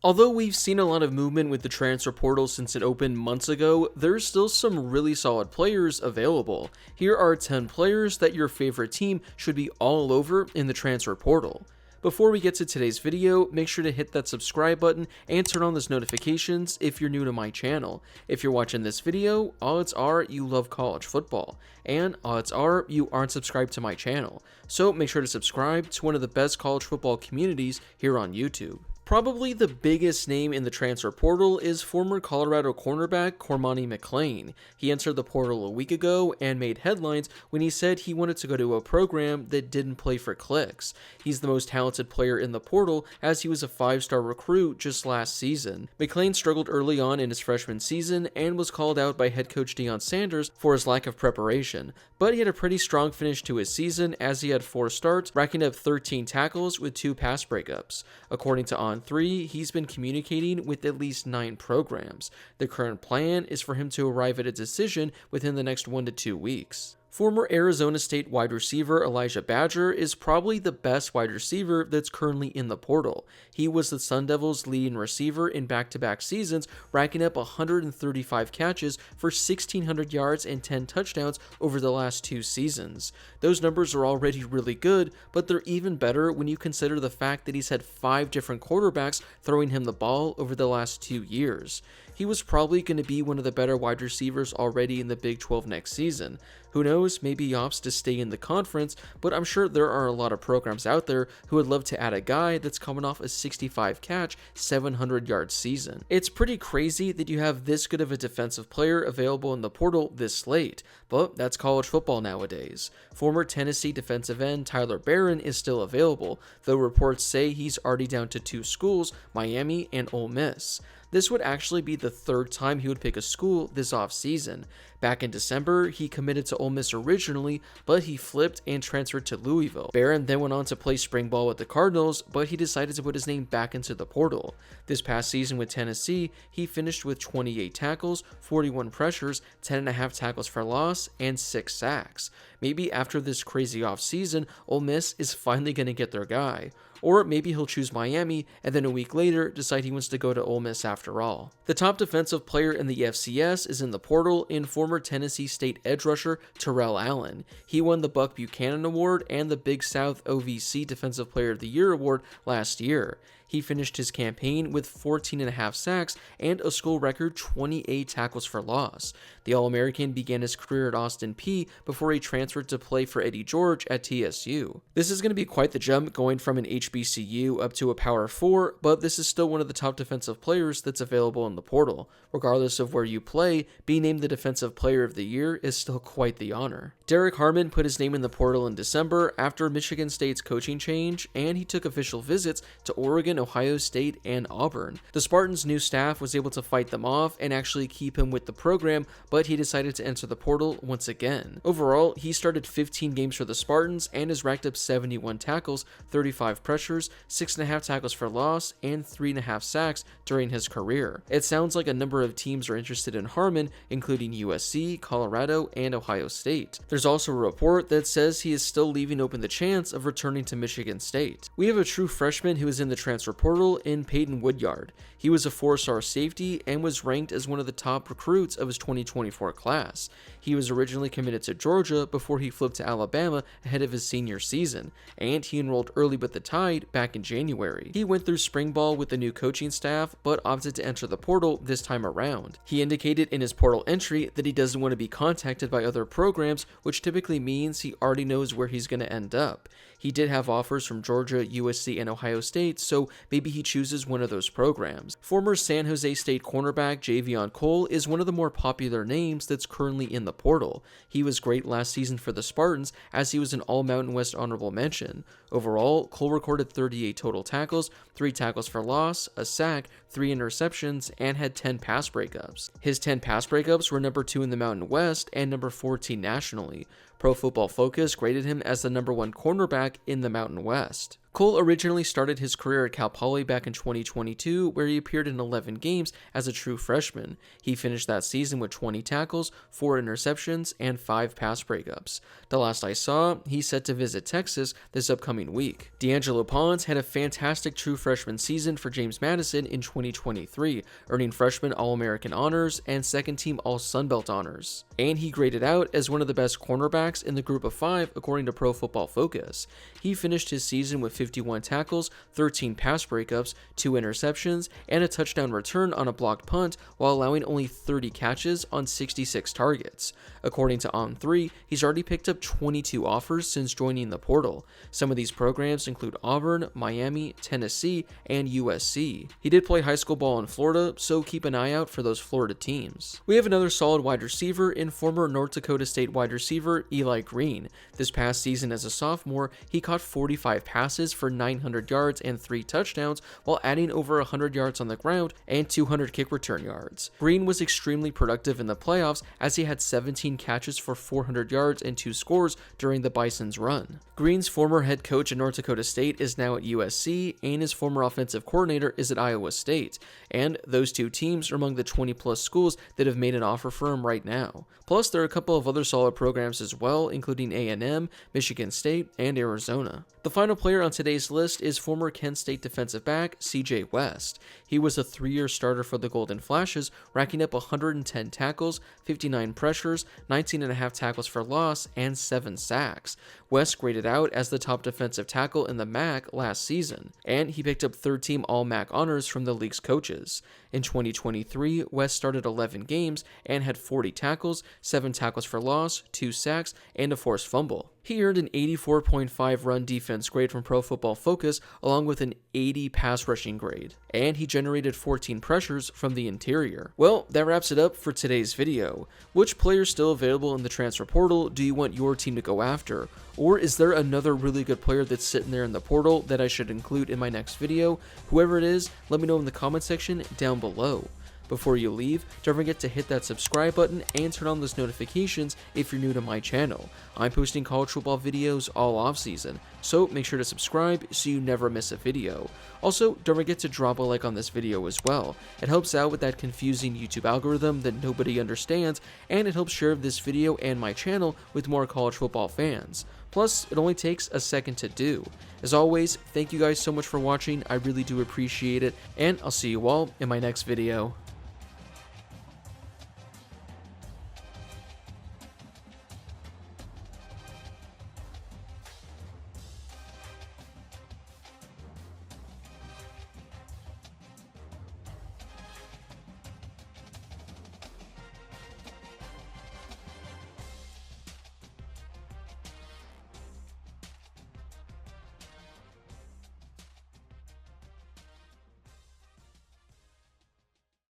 Although we've seen a lot of movement with the transfer portal since it opened months ago, there's still some really solid players available. Here are 10 players that your favorite team should be all over in the transfer portal. Before we get to today's video, make sure to hit that subscribe button and turn on those notifications if you're new to my channel. If you're watching this video, odds are you love college football, and odds are you aren't subscribed to my channel. So make sure to subscribe to one of the best college football communities here on YouTube. Probably the biggest name in the transfer portal is former Colorado cornerback Corman Malone. He entered the portal a week ago and made headlines when he said he wanted to go to a program that didn't play for clicks. He's the most talented player in the portal as he was a 5-star recruit just last season. Malone struggled early on in his freshman season and was called out by head coach Deion Sanders for his lack of preparation, but he had a pretty strong finish to his season as he had 4 starts, racking up 13 tackles with 2 pass breakups. According to On3, he's been communicating with at least 9 programs. The current plan is for him to arrive at a decision within the next 1 to 2 weeks. Former Arizona State wide receiver Elijah Badger is probably the best wide receiver that's currently in the portal. He was the Sun Devils' leading receiver in back-to-back seasons, racking up 135 catches for 1,600 yards and 10 touchdowns over the last 2 seasons. Those numbers are already really good, but they're even better when you consider the fact that he's had 5 different quarterbacks throwing him the ball over the last 2 years. He was probably going to be one of the better wide receivers already in the Big 12 next season. Who knows, maybe he opts to stay in the conference, but I'm sure there are a lot of programs out there who would love to add a guy that's coming off a 65 catch, 700 yard season. It's pretty crazy that you have this good of a defensive player available in the portal this late, but that's college football nowadays. Former Tennessee defensive end Tyler Barron is still available, though reports say he's already down to 2 schools, Miami and Ole Miss. This would actually be the 3rd time he would pick a school this offseason. Back in December, he committed to Ole Miss originally, but he flipped and transferred to Louisville. Barron then went on to play spring ball with the Cardinals, but he decided to put his name back into the portal. This past season with Tennessee, he finished with 28 tackles, 41 pressures, 10.5 tackles for loss, and 6 sacks. Maybe after this crazy offseason, Ole Miss is finally going to get their guy. Or maybe he'll choose Miami and then a week later decide he wants to go to Ole Miss after all. The top defensive player in the FCS is in the portal in former Tennessee State edge rusher Terrell Allen. He won the Buck Buchanan Award and the Big South OVC Defensive Player of the Year Award last year. He finished his campaign with 14.5 sacks and a school record 28 tackles for loss. The All-American began his career at Austin Peay before he transferred to play for Eddie George at TSU. This is going to be quite the jump going from an HBCU up to a Power 4, but this is still one of the top defensive players that's available in the portal. Regardless of where you play, being named the Defensive Player of the Year is still quite the honor. Harmon put his name in the portal in December after Michigan State's coaching change, and he took official visits to Oregon, Ohio State, and Auburn. The Spartans' new staff was able to fight them off and actually keep him with the program, but he decided to enter the portal once again. Overall, he started 15 games for the Spartans and has racked up 71 tackles, 35 pressures, 6.5 tackles for loss, and 3.5 sacks during his career. It sounds like a number of teams are interested in Harmon, including USC, Colorado, and Ohio State. There's also a report that says he is still leaving open the chance of returning to Michigan State. We have a true freshman who is in the transfer portal in Peyton Woodyard. He was a 4-star safety and was ranked as one of the top recruits of his 2024 class. He was originally committed to Georgia before he flipped to Alabama ahead of his senior season, and he enrolled early with the Tide back in January. He went through spring ball with the new coaching staff, but opted to enter the portal this time around. He indicated in his portal entry that he doesn't want to be contacted by other programs, which typically means he already knows where he's going to end up. He did have offers from Georgia, USC, and Ohio State, so maybe he chooses one of those programs. Former San Jose State cornerback Jvon Cole is one of the more popular names that's currently in the portal. He was great last season for the Spartans as he was an All-Mountain West honorable mention. Overall, Cole recorded 38 total tackles, 3 tackles for loss, a sack, 3 interceptions, and had 10 pass breakups. His 10 pass breakups were number 2 in the Mountain West and number 14 nationally. Pro Football Focus graded him as the number 1 cornerback in the Mountain West. Cole originally started his career at Cal Poly back in 2022, where he appeared in 11 games as a true freshman. He finished that season with 20 tackles, 4 interceptions, and 5 pass breakups. The last I saw, he's set to visit Texas this upcoming week. DAngelo Pitts had a fantastic true freshman season for James Madison in 2023, earning freshman All-American honors and second-team All-Sunbelt honors. And he graded out as one of the best cornerbacks in the group of 5 according to Pro Football Focus. He finished his season with 51 tackles, 13 pass breakups, 2 interceptions, and a touchdown return on a blocked punt while allowing only 30 catches on 66 targets. According to On3, he's already picked up 22 offers since joining the portal. Some of these programs include Auburn, Miami, Tennessee, and USC. He did play high school ball in Florida, so keep an eye out for those Florida teams. We have another solid wide receiver in former North Dakota State wide receiver Eli Green. This past season as a sophomore, he caught 45 passes for 900 yards and 3 touchdowns while adding over 100 yards on the ground and 200 kick return yards. Green was extremely productive in the playoffs as he had 17 catches for 400 yards and 2 scores during the Bison's run. Green's former head coach at North Dakota State is now at USC, and his former offensive coordinator is at Iowa State, and those 2 teams are among the 20+ schools that have made an offer for him right now. Plus, there are a couple of other solid programs as well, including A&M, Michigan State, and Arizona. The final player on today's list is former Kent State defensive back CJ West. He was a 3-year starter for the Golden Flashes, racking up 110 tackles, 59 pressures, 19.5 tackles for loss, and 7 sacks. West graded out as the top defensive tackle in the MAC last season, and he picked up third-team All-MAC honors from the league's coaches. In 2023, West started 11 games and had 40 tackles, 7 tackles for loss, 2 sacks, and a forced fumble. He earned an 84.5 run defense grade from Pro Football Focus, along with an 80 pass rushing grade, and he generated 14 pressures from the interior. Well, that wraps it up for today's video. Which players still available in the transfer portal do you want your team to go after? Or is there another really good player that's sitting there in the portal that I should include in my next video? Whoever it is, let me know in the comment section down below. Before you leave, don't forget to hit that subscribe button and turn on those notifications if you're new to my channel. I'm posting college football videos all off season, so make sure to subscribe so you never miss a video. Also, don't forget to drop a like on this video as well. It helps out with that confusing YouTube algorithm that nobody understands, and it helps share this video and my channel with more college football fans. Plus, it only takes a second to do. As always, thank you guys so much for watching, I really do appreciate it, and I'll see you all in my next video.